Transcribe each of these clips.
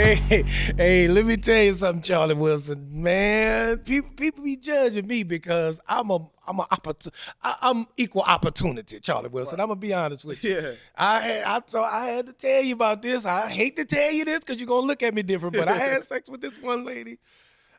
Hey, let me tell you something, Charlie Wilson. Man, people be judging me because I'm equal opportunity, Charlie Wilson. I'm gonna be honest with you. Yeah. I had to tell you about this. I hate to tell you this because you're gonna look at me different, but I had sex with this one lady,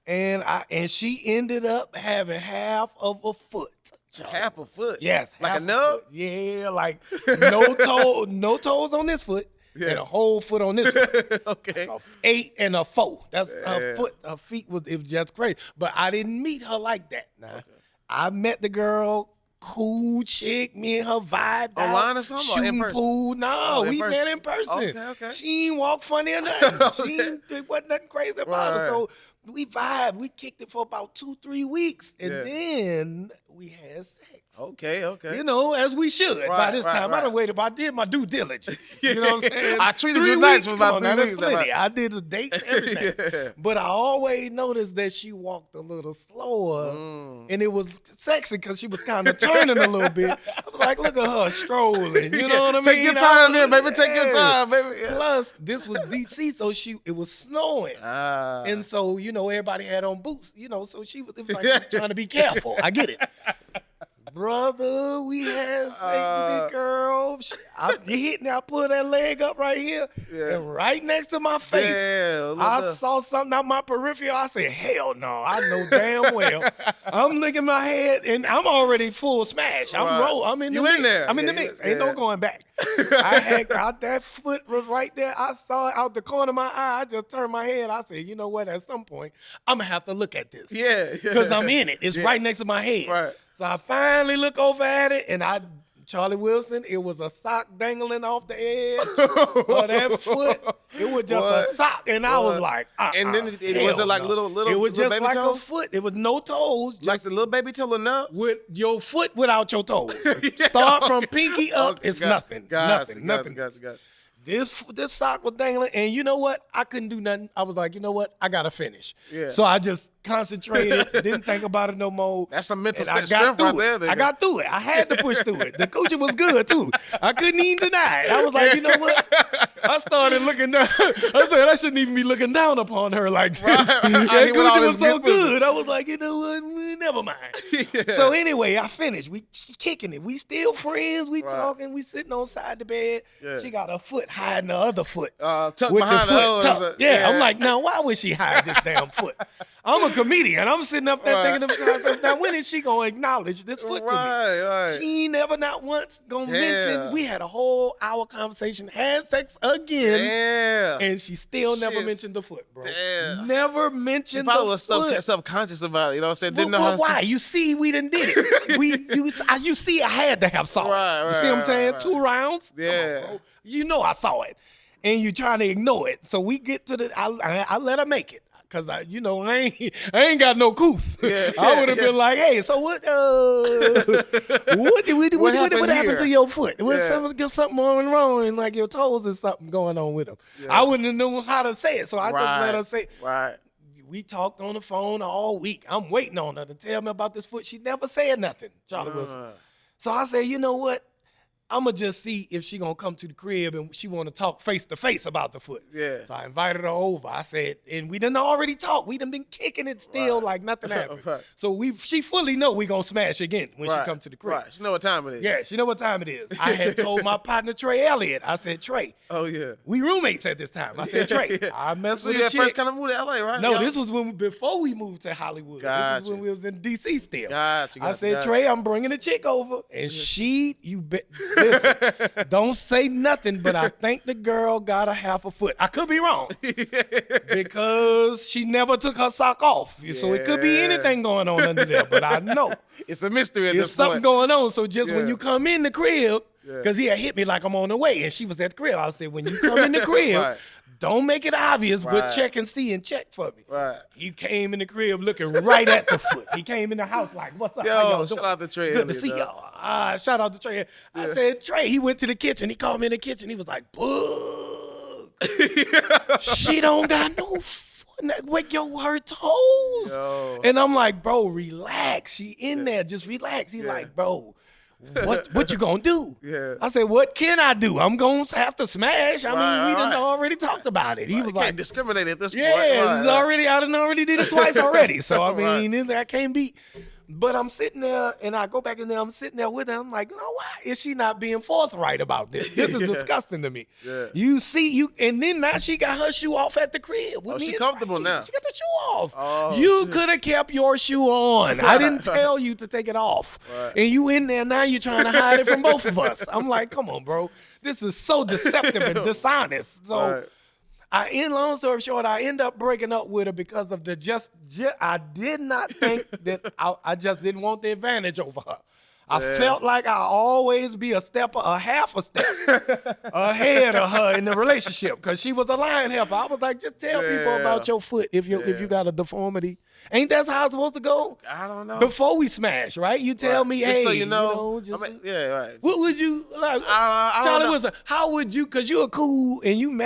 and she ended up having half of a foot. Charlie. Half a foot? Yes. Like a nub? Yeah, like no toes on this foot. Yeah. And a whole foot on this one. Okay. Like a 8 and a 4. That's her foot. Her feet was just crazy. But I didn't meet her like that. Nah. Okay. I met the girl, cool chick. Me and her vibed out. Online or something? Shooting Or in person? pool. No, we met in person. Okay. She ain't walk funny or nothing. It wasn't nothing crazy about her. So we vibed. We kicked it for about 2-3 weeks. And then we had sex. Okay. You know, as we should. By this time, I done waited. I did my due diligence. You know what I'm saying? I treated you nice for about 3 weeks. Plenty. I did the dates, everything. Yeah. But I always noticed that she walked a little slower, and it was sexy because she was kind of turning a little bit. I was like, look at her strolling. You know what I mean? Take your time there, baby. Take your time, baby. Yeah. Plus, this was DC, so it was snowing. And so, you know, everybody had on boots, you know, so it was like trying to be careful. I get it. Brother, we had sex with this girl. I put that leg up right here, and right next to my face, I saw something out my peripheral. I said, hell no, I know damn well. I'm licking my head, and I'm already full smash. I'm in the mix. There. I'm in the mix. Ain't no going back. I had got that foot was right there. I saw it out the corner of my eye. I just turned my head. I said, you know what? At some point, I'm going to have to look at this. Yeah. Because I'm in it. It's right next to my head. Right. So I finally look over at it, and Charlie Wilson, it was a sock dangling off the edge of that foot. It was just a sock, and I was like, And then was it like little It was just baby like toes? a foot. It was no toes. Like the little baby toe or nubs? With your foot without your toes. Start from pinky up, it's nothing. Nothing. This sock was dangling, and you know what? I couldn't do nothing. I was like, you know what? I gotta finish. Yeah. So I just concentrated, didn't think about it no more. That's some mental strength right there. I got through it. I had to push through it. The coochie was good too. I couldn't even deny it. I was like, you know what? I started looking down. I said I shouldn't even be looking down upon her like this. That coochie was so good. I was like, you know what? Never mind. So anyway, I finished. We kicking it. We still friends. We talking. We sitting on side the bed. Yeah. She got her foot hiding the other foot. Tucked behind the foot. Yeah, I'm like, now why would she hide this damn foot? I'm a comedian. I'm sitting up there thinking to myself, now when is she gonna acknowledge this foot to me? Right. She ain't never not once gonna mention. We had a whole hour conversation, had sex again, and she still never mentioned the foot, bro. Damn. Never mentioned the foot. Was subconscious about it. You know what I'm saying? Didn't know how to why? You see, we done did it. You see, I had to have saw it. You see what I'm saying? 2 rounds. Yeah. Come on, bro. You know I saw it, and you trying to ignore it. So we get to I let her make it. Cause I ain't got no couth. I would have been like, hey, so what happened to your foot? Something wrong, like your toes or something going on with them. I wouldn't have known how to say it, so I just let her say. Right. We talked on the phone all week. I'm waiting on her to tell me about this foot. She never said nothing, Charlie Wilson. So I said, you know what? I'ma just see if she gonna come to the crib and she wanna talk face to face about the foot. Yeah. So I invited her over. I said, and we done already talked. We done been kicking it still like nothing happened. So she fully know we gonna smash again when she come to the crib. Right. She know what time it is. Yeah, she know what time it is. I had told my partner Trey Elliott. I said, Trey. Oh yeah. We roommates at this time. I said, Trey. I messed with a chick. First kind of moved to LA, right? No, this was before we moved to Hollywood. Gotcha. This was when we was in DC still. Gotcha. I said, Trey, I'm bringing a chick over, and listen. Don't say nothing, but I think the girl got a half a foot. I could be wrong because she never took her sock off. So it could be anything going on under there, but I know. It's a mystery at this point. There's something going on. So just when you come in the crib, because he had hit me like I'm on the way, and she was at the crib. I said, when you come in the crib, don't make it obvious, but check and see and check for me. Right. He came in the crib looking right at the foot. He came in the house like, what's up? Yo, how y'all doing? Shout out to Trey. Good to see y'all. Shout out to Trey. I said, Trey, he went to the kitchen. He called me in the kitchen. He was like, Boog. She don't got no foot. Her toes. Yo. And I'm like, bro, relax. She in there. Just relax. He like, bro, what you gonna do? Yeah. I said, what can I do? I'm gonna have to smash. I mean, we done right. already talked about it. He was Can't like, discriminate at this point. yeah, it's already, I done already did it twice already. So I Right. mean, I can't be. But I'm sitting there, and I go back in there. I'm sitting there with her. I'm like, why is she not being forthright about this? This is disgusting to me. Yeah. You see, and then now she got her shoe off at the crib. With me she and comfortable Tracy. now. She got the shoe off. Oh, you could have kept your shoe on. I didn't tell you to take it off. Right. And you in there now. You're trying to hide it from both of us. I'm like, come on, bro. This is so deceptive and dishonest. So. Right. Long story short, I end up breaking up with her because of I did not think that I just didn't want the advantage over her. I felt like I always be a half a step ahead of her in the relationship because she was a lion heifer. I was like, just tell people about your foot if you got a deformity. Ain't that how it's supposed to go? I don't know. Before we smash, right? You tell me, just hey, so you know, right. What would you like? I Charlie don't know. Wilson, how would you? Because you're cool and you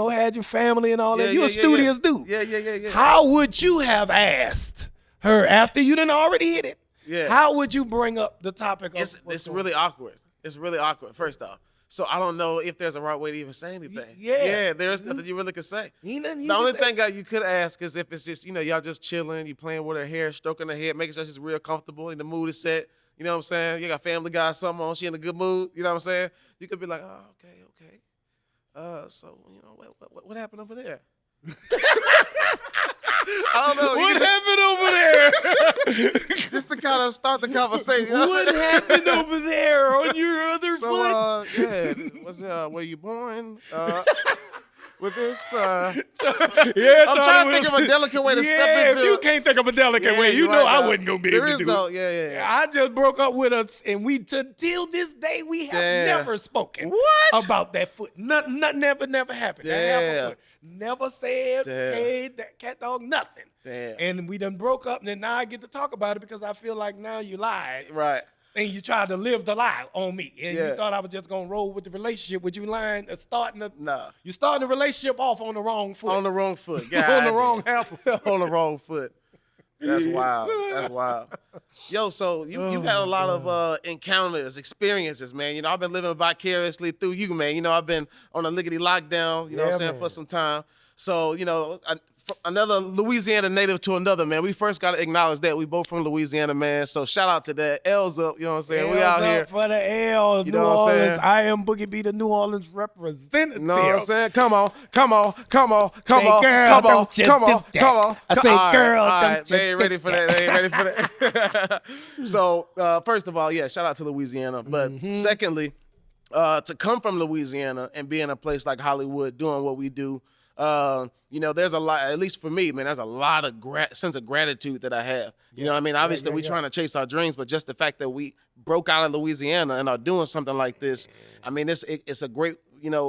had your family and all that. Yeah, You're a studious dude. Yeah. How would you have asked her after you done already hit it? Yeah. How would you bring up the topic of It's really awkward. It's really awkward, first off. So I don't know if there's a right way to even say anything. Yeah. There's nothing you really can say. The only thing you could ask is if it's just, y'all just chilling, you playing with her hair, stroking her head, making sure she's real comfortable, and the mood is set. You know what I'm saying? You got Family Guy something on, she in a good mood. You know what I'm saying? You could be like, oh, okay. So, what happened over there? I don't know. What happened over there? Just to kind of start the conversation. What happened over there on your other foot? Were you born with this? Yeah, I'm trying to think of a delicate way to step into. If you can't think of a delicate way, you know I wasn't gonna be able to do it. Yeah. I just broke up with her, and we till this day we have never spoken about that foot. Nothing never happened. That half a foot. Never said, hey, that cat dog, nothing. Damn. And we done broke up, and then now I get to talk about it because I feel like now you lied. Right. And you tried to live the lie on me. And you thought I was just going to roll with the relationship with you lying, you starting the relationship off on the wrong foot. On the wrong foot. On the wrong half of foot. On the wrong foot. That's wild. That's wild. Yo, so you've had a lot of encounters, experiences, man. I've been living vicariously through you, man. I've been on a lickety lockdown, you know what I'm saying, for some time. So, another Louisiana native to another, man. We first got to acknowledge that. We both from Louisiana, man. So shout out to that. L's up, you know what I'm saying? We out here. For the L, New Orleans. I am Boogie B, the New Orleans representative. You know what I'm saying? Come on. I say, girl, all right. don't you They ain't ready for that. So, first of all, shout out to Louisiana. But secondly, to come from Louisiana and be in a place like Hollywood doing what we do, there's a lot, at least for me, man, there's a lot of sense of gratitude that I have. You know what I mean? Obviously, we're trying to chase our dreams, but just the fact that we broke out of Louisiana and are doing something like this, I mean, it's a great,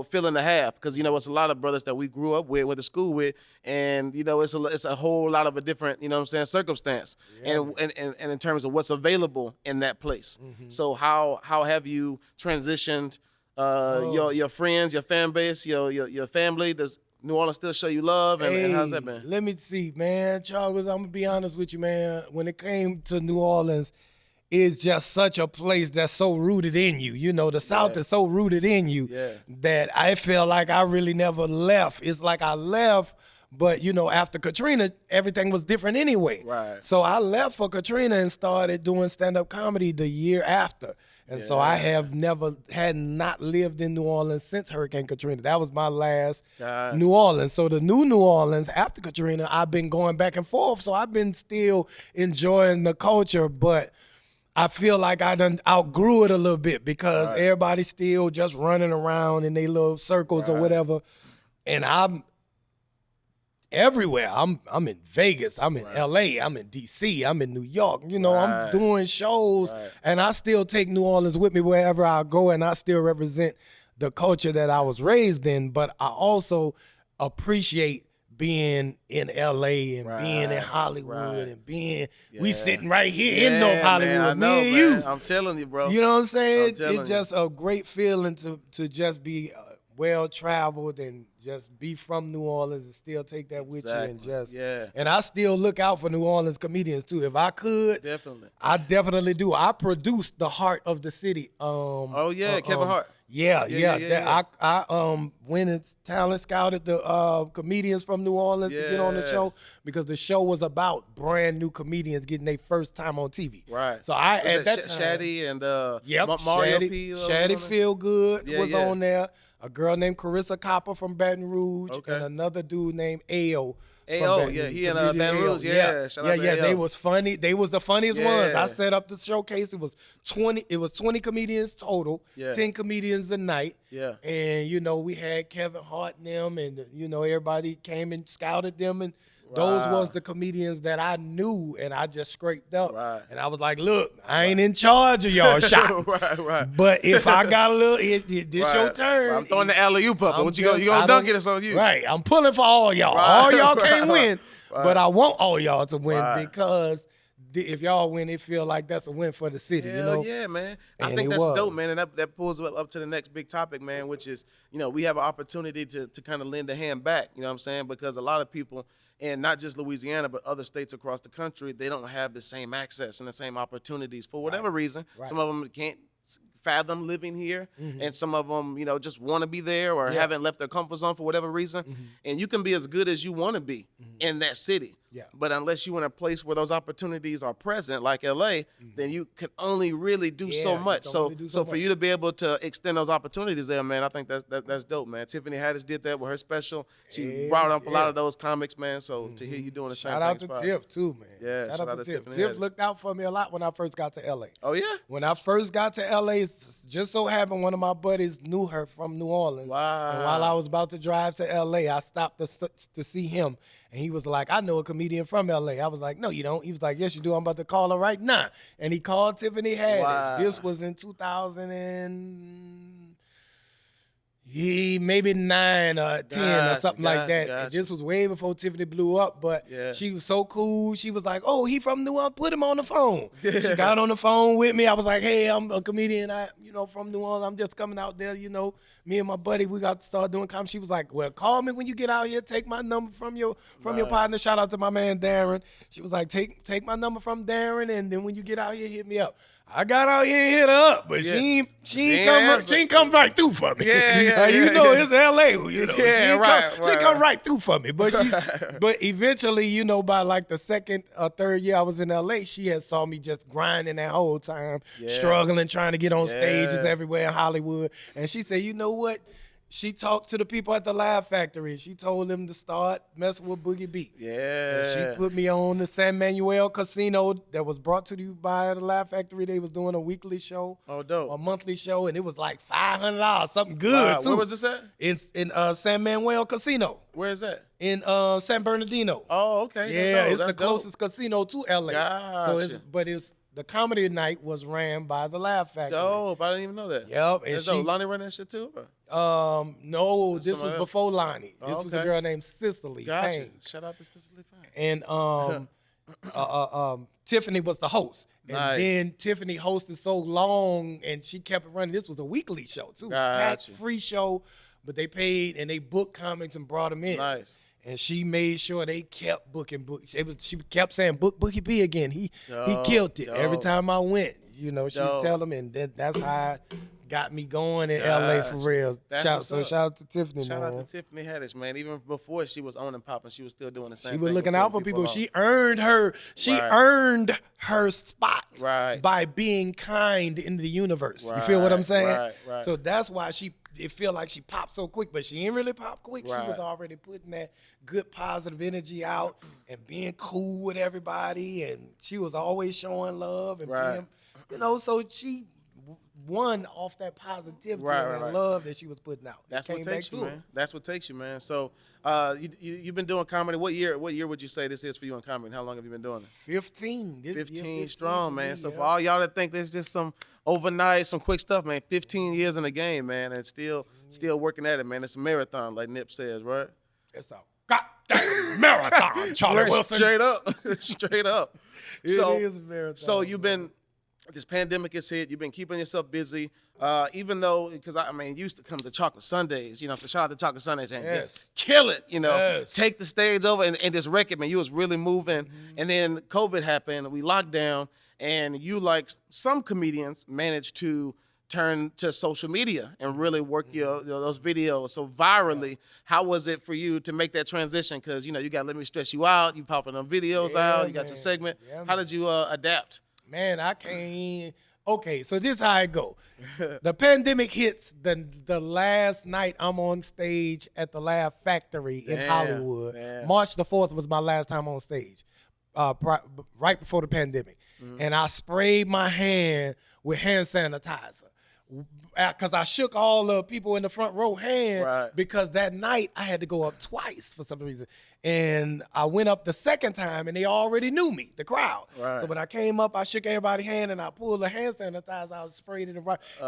feeling to have because, it's a lot of brothers that we grew up with, went to school with, and, it's a whole lot of a different, circumstance and in terms of what's available in that place. So how have you transitioned your friends, your fan base, your family? Does New Orleans still show you love, and how's that been? Let me see, man. Charles, I'm going to be honest with you, man. When it came to New Orleans, it's just such a place that's so rooted in you. The South is so rooted in you that I feel like I really never left. It's like I left, but, after Katrina, everything was different anyway. Right. So I left for Katrina and started doing stand-up comedy the year after. And so I had not lived in New Orleans since Hurricane Katrina. That was my last New Orleans. So the new New Orleans after Katrina, I've been going back and forth. So I've been still enjoying the culture, but I feel like I done outgrew it a little bit because everybody's still just running around in their little circles or whatever. And I'm everywhere. I'm in Vegas. I'm in LA. I'm in DC. I'm in New York. I'm doing shows, and I still take New Orleans with me wherever I go, and I still represent the culture that I was raised in. But I also appreciate being in LA and being in Hollywood and being we sitting right here in North Hollywood, me and you. I'm telling you, bro. You know what I'm saying? It's just a great feeling to just be well traveled and just be from New Orleans and still take that with you and just and I still look out for New Orleans comedians too. If I could, I definitely do. I produced the Heart of the City. Kevin Hart. I went and talent scouted the comedians from New Orleans to get on the show because the show was about brand new comedians getting their first time on TV. Right. So I at that time, Shaddy and Mario P. Shaddy Feel Good was on there. A girl named Carissa Copper from Baton Rouge and another dude named Ayo. He in Baton Rouge. They was funny. They was the funniest ones. I set up the showcase. It was 20 comedians total, 10 comedians a night. Yeah. And we had Kevin Hart and them, and everybody came and scouted them, and those was the comedians that I knew, and I just scraped up. Right. And I was like, look, I ain't in charge of y'all shop. Right. But if I got a little, this your turn. I'm throwing the alley-oop up. What you gonna dunk it? It's on you. Right. I'm pulling for all y'all. All y'all can't win, but I want all y'all to win because if y'all win, it feel like that's a win for the city. Yeah, man. I think that's dope, man, and that pulls up to the next big topic, man, which is we have an opportunity to kind of lend a hand back. You know what I'm saying? Because a lot of people. And not just Louisiana, but other states across the country, they don't have the same access and the same opportunities for whatever reason. Right. Some of them can't fathom living here, and some of them, just want to be there or haven't left their comfort zone for whatever reason. And you can be as good as you want to be in that city. Yeah. But unless you're in a place where those opportunities are present, like LA, then you can only really do so much. So for you to be able to extend those opportunities there, man, I think that's dope, man. Tiffany Haddish did that with her special. She brought up a lot of those comics, man. So to hear you doing the same thing. Shout out to Tiff too, man. Yeah, shout out to Tiff. Tiff looked out for me a lot when I first got to LA. Oh yeah? When I first got to LA, it just so happened one of my buddies knew her from New Orleans. Wow. And while I was about to drive to LA, I stopped to see him. And he was like, I know a comedian from LA. I was like, no, you don't. He was like, yes, you do. I'm about to call her right now. And he called Tiffany Haddish. Wow. This was in 2009 or 10 or something like that. And this was way before Tiffany blew up, but she was so cool. She was like, oh, he from New Orleans. Put him on the phone. She got on the phone with me. I was like, hey, I'm a comedian, from New Orleans. I'm just coming out there, Me and my buddy, we got to start doing comedy. She was like, well, call me when you get out here. Take my number from your partner. Shout out to my man, Darren. She was like, take my number from Darren, and then when you get out here, hit me up. I got out here and hit her up, but she ain't come right through for me. It's LA. She come right through for me. But but eventually, by like the second or third year I was in LA, she had saw me just grinding that whole time, struggling, trying to get on stages everywhere in Hollywood. And she said, you know what? She talked to the people at the Laugh Factory. She told them to start messing with Boogie B. Yeah. And she put me on the San Manuel Casino that was brought to you by the Laugh Factory. They was doing a weekly show. Oh, dope. A monthly show, and it was like $500, something good, too. Where was this at? In San Manuel Casino. Where is that? In San Bernardino. Oh, okay. Yeah, it's the closest casino to LA. Gotcha. The comedy night was ran by the Laugh Factory. Dope. I didn't even know that. Yep. And Lonnie running that shit too? No, this was before Lonnie. This was a girl named Cicely. Gotcha. Payne. Shout out to Cicely Payne. And Tiffany was the host. And then Tiffany hosted so long, and she kept it running. This was a weekly show too. Gotcha. Free show, but they paid and they booked comics and brought them in. Nice. And she made sure they kept booking. She kept saying, book Boogie B again. He killed it. Every time I went, she would tell him, and that's how it got me going in LA for real. Shout out to Tiffany, Shout out to Tiffany Haddish, man. Even before she was on and popping, she was still doing the same thing. She was looking out for people. She earned her spot by being kind in the universe. You feel what I'm saying? Right. So that's why it feel like she popped so quick, but she ain't really pop quick. She was already putting that good positive energy out and being cool with everybody, and she was always showing love and being, so she won off that positivity and love that she was putting out. That's what takes you, man. That's what takes you, man. So you've been doing comedy. What year would you say this is for you in comedy? How long have you been doing it? 15. 15 strong, man. So for all y'all that think there's just some overnight, some quick stuff, man, 15 years in the game, man, and still working at it, man. It's a marathon, like Nip says, right? It's a goddamn marathon, Charlie Wilson. Straight up. It is a marathon. So you've been this pandemic has hit. You've been keeping yourself busy, even though, because I mean, you used to come to Chocolate Sundays, you know, so shout out to Chocolate Sundays and just kill it, you know, take the stage over and just wreck it, man. You was really moving. And then COVID happened, we locked down, and you, like some comedians, managed to turn to social media and really work your those videos so virally. How was it for you to make that transition? Because, you know, you got Let Me Stress You Out, you popping them videos out, you got your segment. How did you adapt? Man, I can't. Okay, so this how it go. The pandemic hits the last night I'm on stage at the Laugh Factory in Hollywood. March the 4th was my last time on stage, right before the pandemic. And I sprayed my hand with hand sanitizer. Because I shook all the people in the front row hand because that night I had to go up twice for some reason. And I went up the second time and they already knew me, the crowd. So when I came up, I shook everybody's hand and I pulled the hand sanitizer out and sprayed it.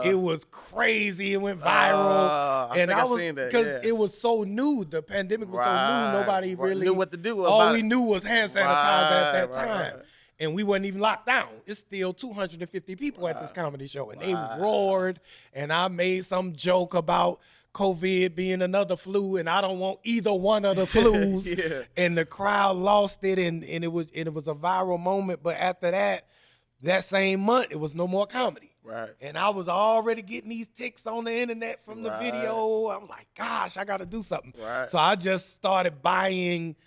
It was crazy. It went viral. And I seen that. Because it was so new. The pandemic was so new. Nobody really knew what to do. All we knew was hand sanitizer at that time. And we wasn't even locked down. It's still 250 people at this comedy show. And they roared, and I made some joke about COVID being another flu, and I don't want either one of the flus. And the crowd lost it, and it was a viral moment. But after that same month, it was no more comedy. And I was already getting these ticks on the internet from the video. I'm like, gosh, I got to do something. So I just started buying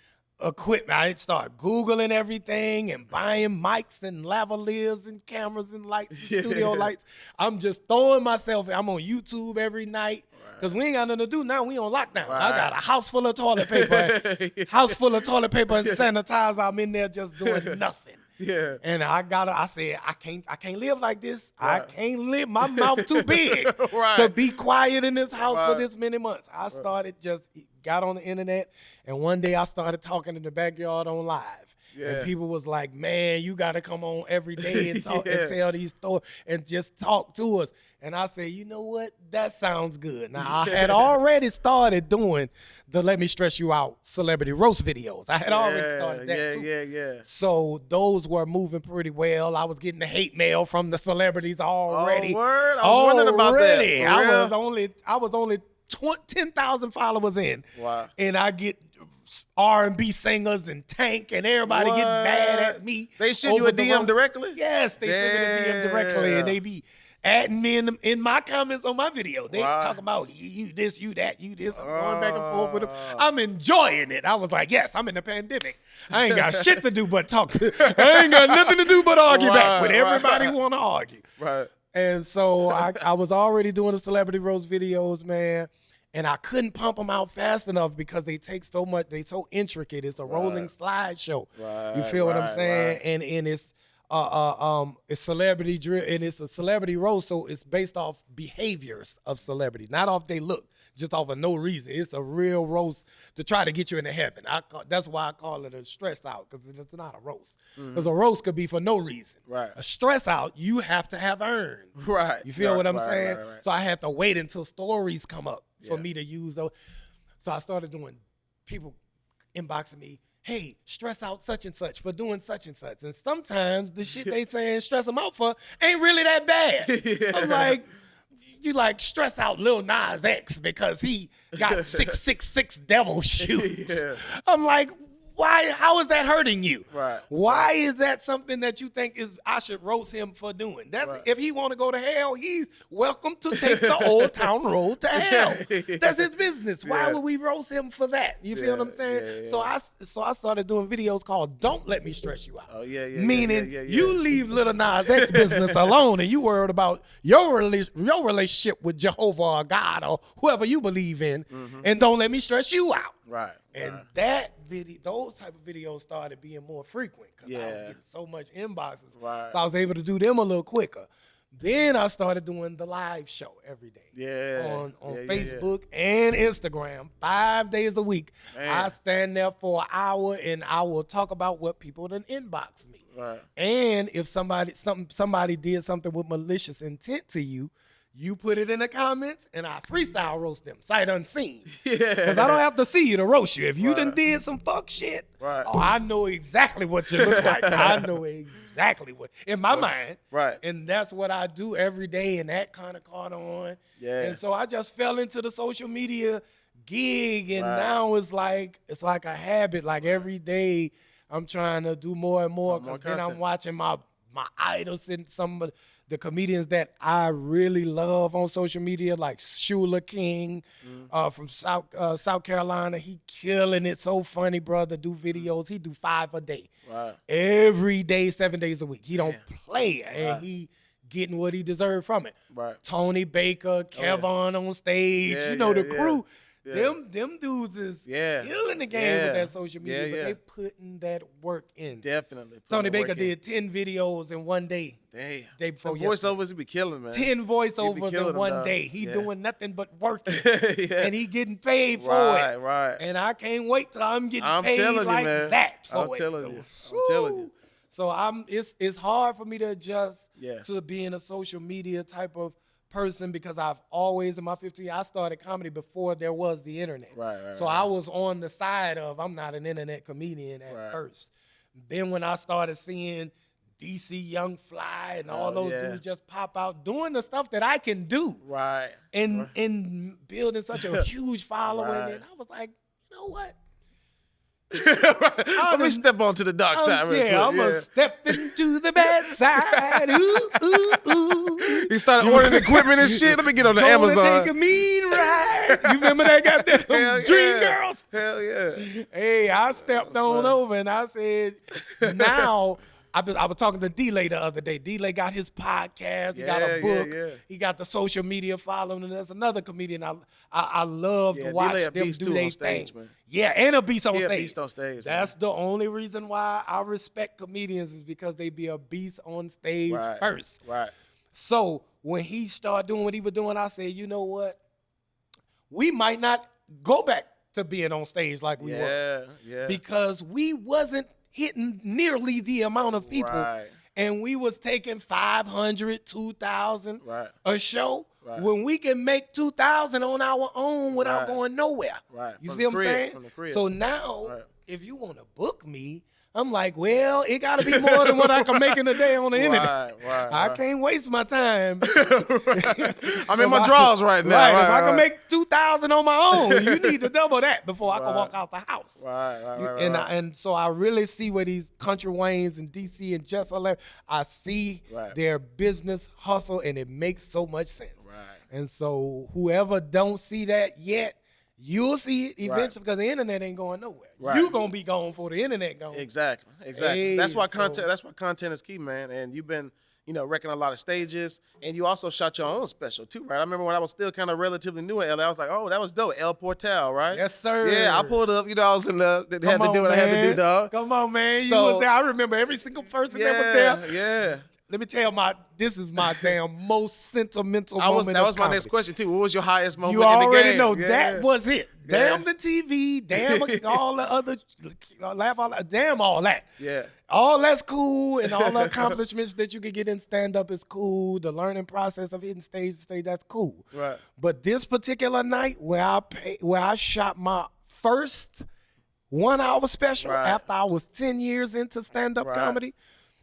equipment. I started Googling everything and buying mics and lavaliers and cameras and lights and studio lights. I'm just throwing myself. I'm on YouTube every night because we ain't got nothing to do now. We on lockdown. I got a house full of toilet paper, house full of toilet paper and sanitizer. I'm in there just doing nothing. And I said, I can't live like this. I can't live. My mouth too big to be quiet in this house for this many months. I started got on the internet, and one day I started talking in the backyard on live. And people was like, man, you got to come on every day and talk and tell these stories and just talk to us. And I said, you know what? That sounds good. Now, I had already started doing the Let Me Stress You Out celebrity roast videos. I had already started that too. So those were moving pretty well. I was getting the hate mail from the celebrities already. Oh, word? I was wondering about that. I was only 10,000 followers in. And I get R&B singers and Tank and everybody getting mad at me. They send you a DM directly? Yes, they send me a DM directly, and they be adding me in my comments on my video. They talking about you this, you that, you this. I'm going back and forth with them. I'm enjoying it. I was like, yes, I'm in the pandemic. I ain't got shit to do but talk. I ain't got nothing to do but argue back with everybody who want to argue. And so I was already doing the celebrity roast videos, man. And I couldn't pump them out fast enough because they take so much. They so intricate. It's a rolling slideshow. You feel what I'm saying? And it's celebrity drill, and it's a celebrity roast, so it's based off behaviors of celebrities, not off they look, just off of no reason. It's a real roast to try to get you into heaven. That's why I call it a stress out, because it's not a roast. Because a roast could be for no reason. A stress out, you have to have earned. You feel what I'm saying? So I had to wait until stories come up for me to use those. So I started doing people inboxing me, hey, stress out such and such for doing such and such. And sometimes the shit they saying stress them out for ain't really that bad. I'm like, you like stress out Lil Nas X because he got 666 devil shoes. I'm like, why? How is that hurting you? Why is that something that you think I should roast him for doing? That's if he want to go to hell, he's welcome to take the Old Town Road to hell. That's his business. Why would we roast him for that? You feel what I'm saying? So I started doing videos called "Don't Let Me Stress You Out." Meaning you leave Lil Nas X business alone and you worried about your relationship with Jehovah or God or whoever you believe in, and don't let me stress you out. And those type of videos started being more frequent because I was getting so much inboxes. So I was able to do them a little quicker. Then I started doing the live show every day on Facebook and Instagram, 5 days a week. I stand there for an hour and I will talk about what people done inbox me. And if somebody did something with malicious intent to you, you put it in the comments, and I freestyle roast them, sight unseen. Because I don't have to see you to roast you. If you done did some fuck shit, I know exactly what you look like. I know exactly exactly what in my mind. Right. And that's what I do every day, and that kind of caught on. Yeah. And so I just fell into the social media gig, and Right. now it's like a habit. Like every day I'm trying to do more and more, because then I'm watching my idols and some of the comedians that I really love on social media, like Shula King from South Carolina. He killing it. So funny, brother. Do videos. He do 5 a day. Right. Every day, 7 days a week. He don't play, and Right. he getting what he deserved from it. Right. Tony Baker, Kevon on stage. Yeah, the crew. Yeah. Them dudes is Yeah. killing the game with Yeah. that social media, Yeah, but they putting that work in. Definitely. Tony Baker did 10 videos in one day. Damn. Day before The voiceovers he be killing, man. 10 voiceovers killing in them, one dog. day. He Yeah. doing nothing but working. Yeah. And he getting paid for Right, it. right. And I can't wait till I'm getting I'm paid telling you, like man. that for I'm it. telling you. Woo. I'm telling you. So it's hard for me to adjust Yeah. to being a social media type of person, because I've always, in my 15 years, I started comedy before there was the internet. Right, so right. I was on the side of, I'm not an internet comedian at first. Then when I started seeing DC Young Fly and all those dudes just pop out doing the stuff that I can do. Right. And building such a huge following, Right. and I was like, you know what? Let me step onto the dark side real quick. I'm going to step into the bad side. Ooh, ooh, ooh. He started ordering equipment and shit. Let me get on the Gonna Amazon. take a mean ride. You remember that goddamn Hell Dream yeah. Girls? Hell yeah. Hey, I stepped on over and I said, now, I was talking to D-Lay the other day. D-Lay got his podcast. He got a book. Yeah. He got the social media following. And there's another comedian I love to watch D-Lay a them beast do too their on stage, thing. man. Yeah, and a beast on Yeah, stage. beast on stage, That's the only reason why I respect comedians, is because they be a beast on stage first. Right. So when he started doing what he was doing, I said, you know what? We might not go back to being on stage like we were. Yeah. Because we wasn't hitting nearly the amount of people. Right. And we was taking 500, 2,000 a show. Right. When we can make 2,000 on our own without going nowhere. Right. You From see the what I'm crib, saying? from the crib. So now, if you want to book me, I'm like, well, it got to be more than what I can make in a day on the internet. I can't waste my time. I'm in my drawers right now. Right. If I can make 2,000 on my own, you need to double that before I can walk out the house. And so I really see where these country Waynes and DC and CSLA, I see their business hustle, and it makes so much sense. And so whoever don't see that yet, you'll see it eventually, because the internet ain't going nowhere. You gonna be gone for the internet gone. Exactly. Hey, that's why content. That's why content is key, man. And you've been, wrecking a lot of stages, and you also shot your own special too, right? I remember when I was still kind of relatively new in LA, I was like, oh, that was dope. El Portal, right? Yes, sir. Yeah, I pulled up. I was in the had to do what I had to do, dog. Come on, man. So, you was there. I remember every single person that was there. Yeah. Let me tell this is my damn most sentimental moment. That was my comedy. next question too. What was your highest moment You in the game? already know Yeah. that was it. Yeah. Damn the TV, damn all the other, damn all that. Yeah. All that's cool, and all the accomplishments that you can get in stand-up is cool. The learning process of hitting stage to stage, that's cool. Right. But this particular night where I shot my first 1 hour special after I was 10 years into stand-up comedy,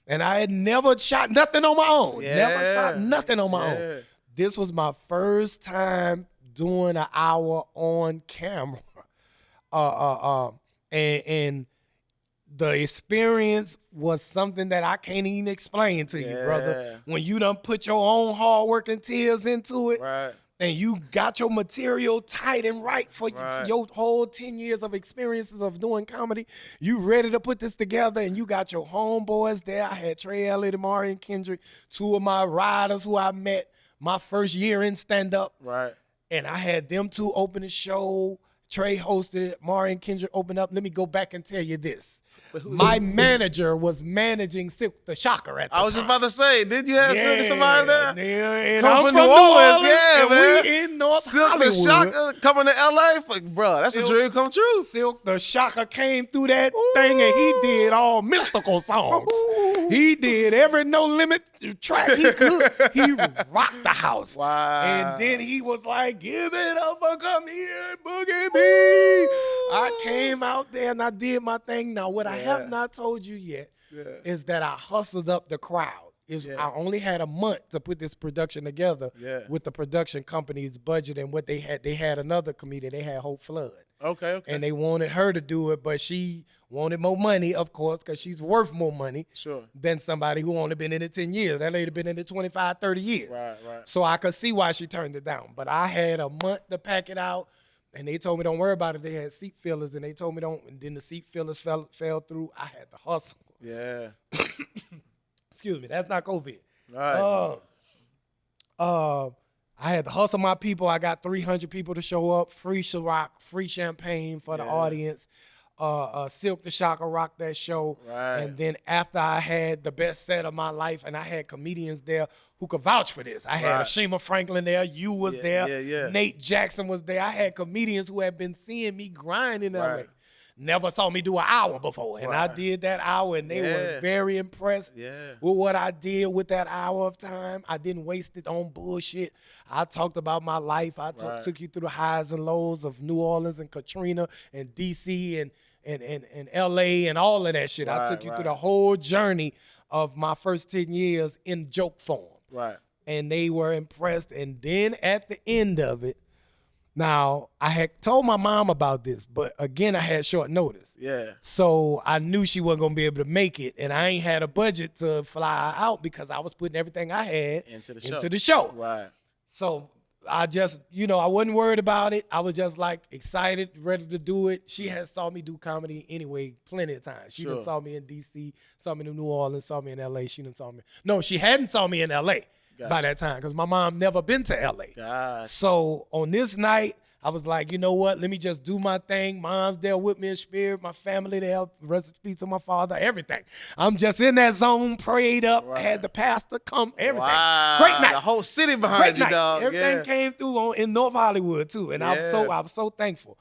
and I had never shot nothing on my own. Yeah. Never shot nothing on my own. This was my first time doing an hour on camera. And the experience was something that I can't even explain to you, brother. When you done put your own hard work and tears into it, and you got your material tight and right for your whole 10 years of experiences of doing comedy, you ready to put this together, and you got your homeboys there. I had Trey Elliott, Amari, and Kendrick, two of my riders who I met my first year in stand-up. Right. And I had them two open the show. Trey hosted it. Mari and Kendrick opened up. Let me go back and tell you this. My manager was managing Silk the Shocker at the time. I was just about to say, did you have somebody there? Yeah, and Come I'm from from New Orleans, yeah, and man. we in North Silk Hollywood. the Shocker coming to LA, bro. That's a dream come true. Silk the Shocker came through that thing, and he did all mystical songs. He did every No Limit track he could. He rocked the house. Wow. And then he was like, give it up for come here, Boogie B. I came out there and I did my thing. Now, what I have not told you yet, is that I hustled up the crowd. I only had a month to put this production together with the production company's budget and what they had. They had another comedian. They had Hope Flood. Okay. And they wanted her to do it, but she wanted more money, of course, because she's worth more money than somebody who only been in it 10 years. That lady been in it 25, 30 years. Right. So I could see why she turned it down. But I had a month to pack it out, and they told me don't worry about it. They had seat fillers, and they told me don't. And then the seat fillers fell through. I had to hustle. Yeah. Excuse me, that's not COVID. Right. I had to hustle my people. I got 300 people to show up. Free Ciroc, free champagne for the audience. Silk the Shocker rocked that show. Right. And then after I had the best set of my life, and I had comedians there who could vouch for this. I had Ashima Franklin there. You was there. Yeah. Nate Jackson was there. I had comedians who had been seeing me grind in LA. Never saw me do an hour before. And I did that hour, and they were very impressed with what I did with that hour of time. I didn't waste it on bullshit. I talked about my life. I took you through the highs and lows of New Orleans and Katrina and D.C. and L.A. and all of that shit. I took you through the whole journey of my first 10 years in joke form. Right. And they were impressed. And then at the end of it, now, I had told my mom about this, but again, I had short notice. Yeah. So I knew she wasn't going to be able to make it, and I ain't had a budget to fly her out because I was putting everything I had into the show. Right. So I just, I wasn't worried about it. I was just like excited, ready to do it. She had saw me do comedy anyway plenty of times. She done saw me in D.C., saw me in New Orleans, saw me in L.A. She done saw me. No, she hadn't saw me in L.A. by that time because my mom never been to L.A. Gotcha. So on this night, I was like, you know what? Let me just do my thing. Mom's there with me in spirit. My family there. Rest in peace to my father. Everything. I'm just in that zone, prayed up, had the pastor come, everything. Wow. Great night. The whole city behind you, dog. Everything came through in North Hollywood, too. And I was so thankful.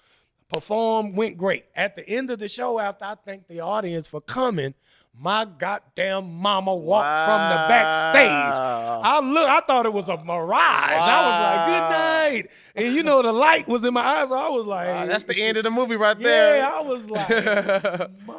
Performed, went great. At the end of the show, after I thanked the audience for coming, my goddamn mama walked from the backstage. I thought it was a mirage. I was like, good night. And the light was in my eyes. So I was like, that's the end of the movie right there. Yeah, I was like, Mom.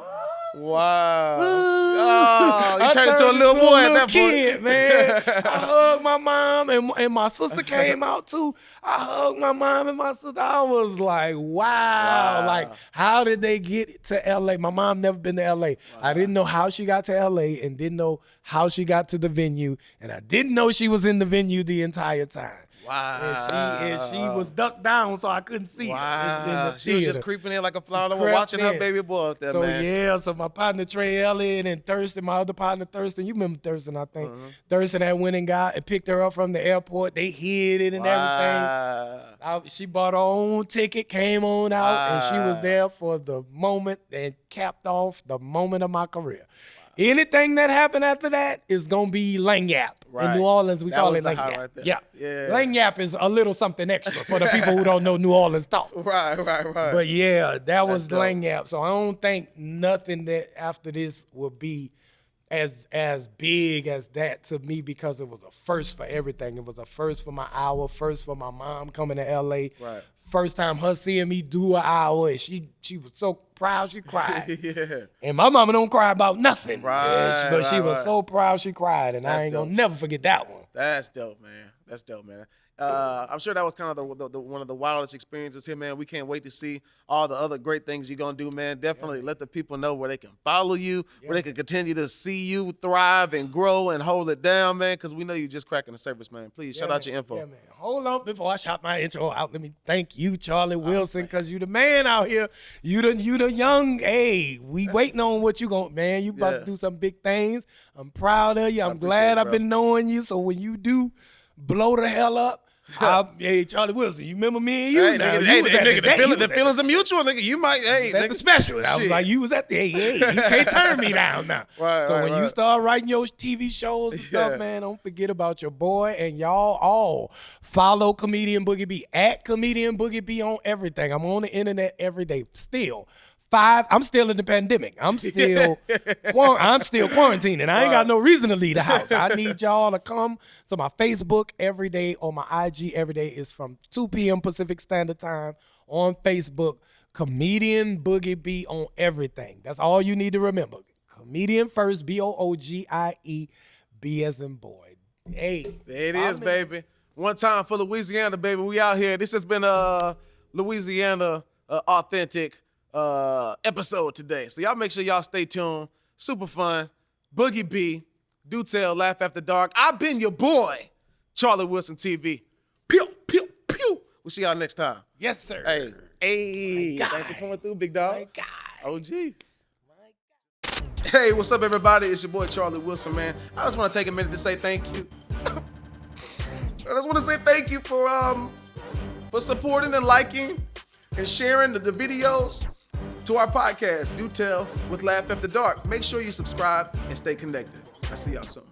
Wow. Oh, you turned into a little boy at that point. Man. I hugged my mom, and my sister came out too. I hugged my mom and my sister. I was like, wow. Like, how did they get to L.A.? My mom never been to L.A. I didn't know how she got to L.A. and didn't know how she got to the venue. And I didn't know she was in the venue the entire time. Wow. And she was ducked down, so I couldn't see her in the She was just creeping in like a flower, watching her baby boy up there, man. So my partner Trey Elliott and Thurston, my other partner Thurston, you remember Thurston, I think. Thurston had went and picked her up from the airport. They hid it and everything. She bought her own ticket, came on out, and she was there for the moment and capped off the moment of my career. Anything that happened after that is going to be Lagniappe. In New Orleans, we call it Lagniappe. Right there. Yeah. Lagniappe is a little something extra for the people who don't know New Orleans talk. Right. But yeah, that was Lagniappe. So I don't think nothing that after this will be as big as that to me because it was a first for everything. It was a first for my hour, first for my mom coming to L.A. Right. First time her seeing me do an hour, and she was so proud she cried. Yeah. And my mama don't cry about nothing. But she was so proud she cried, and I ain't gonna never forget that one. That's dope, man. I'm sure that was kind of the one of the wildest experiences here, man. We can't wait to see all the other great things you're going to do, man. Definitely let the people know where they can follow you, where they can continue to see you thrive and grow and hold it down, man, because we know you're just cracking the surface, man. Please, shout out your info. Yeah, man. Hold on before I shout my intro out. Let me thank you, Charlie Wilson, because you the man out here. You the young, we waiting on what you going, man. You about to do some big things. I'm proud of you. I'm glad I've been knowing you. So when you do blow the hell up, hey, Charlie Wilson, you remember me and you? The feelings are mutual. Nigga, you might, that's the special. I was like, you was at the, you can't turn me down now. When you start writing your TV shows and stuff, man, don't forget about your boy, and y'all all follow Comedian Boogie B at Comedian Boogie B on everything. I'm on the internet every day still. I'm still in the pandemic. I'm still quarantining. I ain't got no reason to leave the house. I need y'all to come to my Facebook every day or my IG every day. Is from 2 p.m. Pacific Standard Time on Facebook. Comedian Boogie B on everything. That's all you need to remember. Comedian First, Boogie, B as in boy. Hey. There it is, baby. One time for Louisiana, baby. We out here. This has been a Louisiana authentic episode today. So y'all make sure y'all stay tuned. Super fun. Boogie B. Do Tell, Laugh After Dark. I've been your boy, Charlie Wilson TV. Pew, pew, pew. We'll see y'all next time. Yes, sir. Hey. Thanks for coming through, big dog. My God. OG. Hey, what's up, everybody? It's your boy, Charlie Wilson, man. I just want to take a minute to say thank you. I just want to say thank you for supporting and liking and sharing the videos to our podcast, Do Tell with Laugh After Dark. Make sure you subscribe and stay connected. I'll see y'all soon.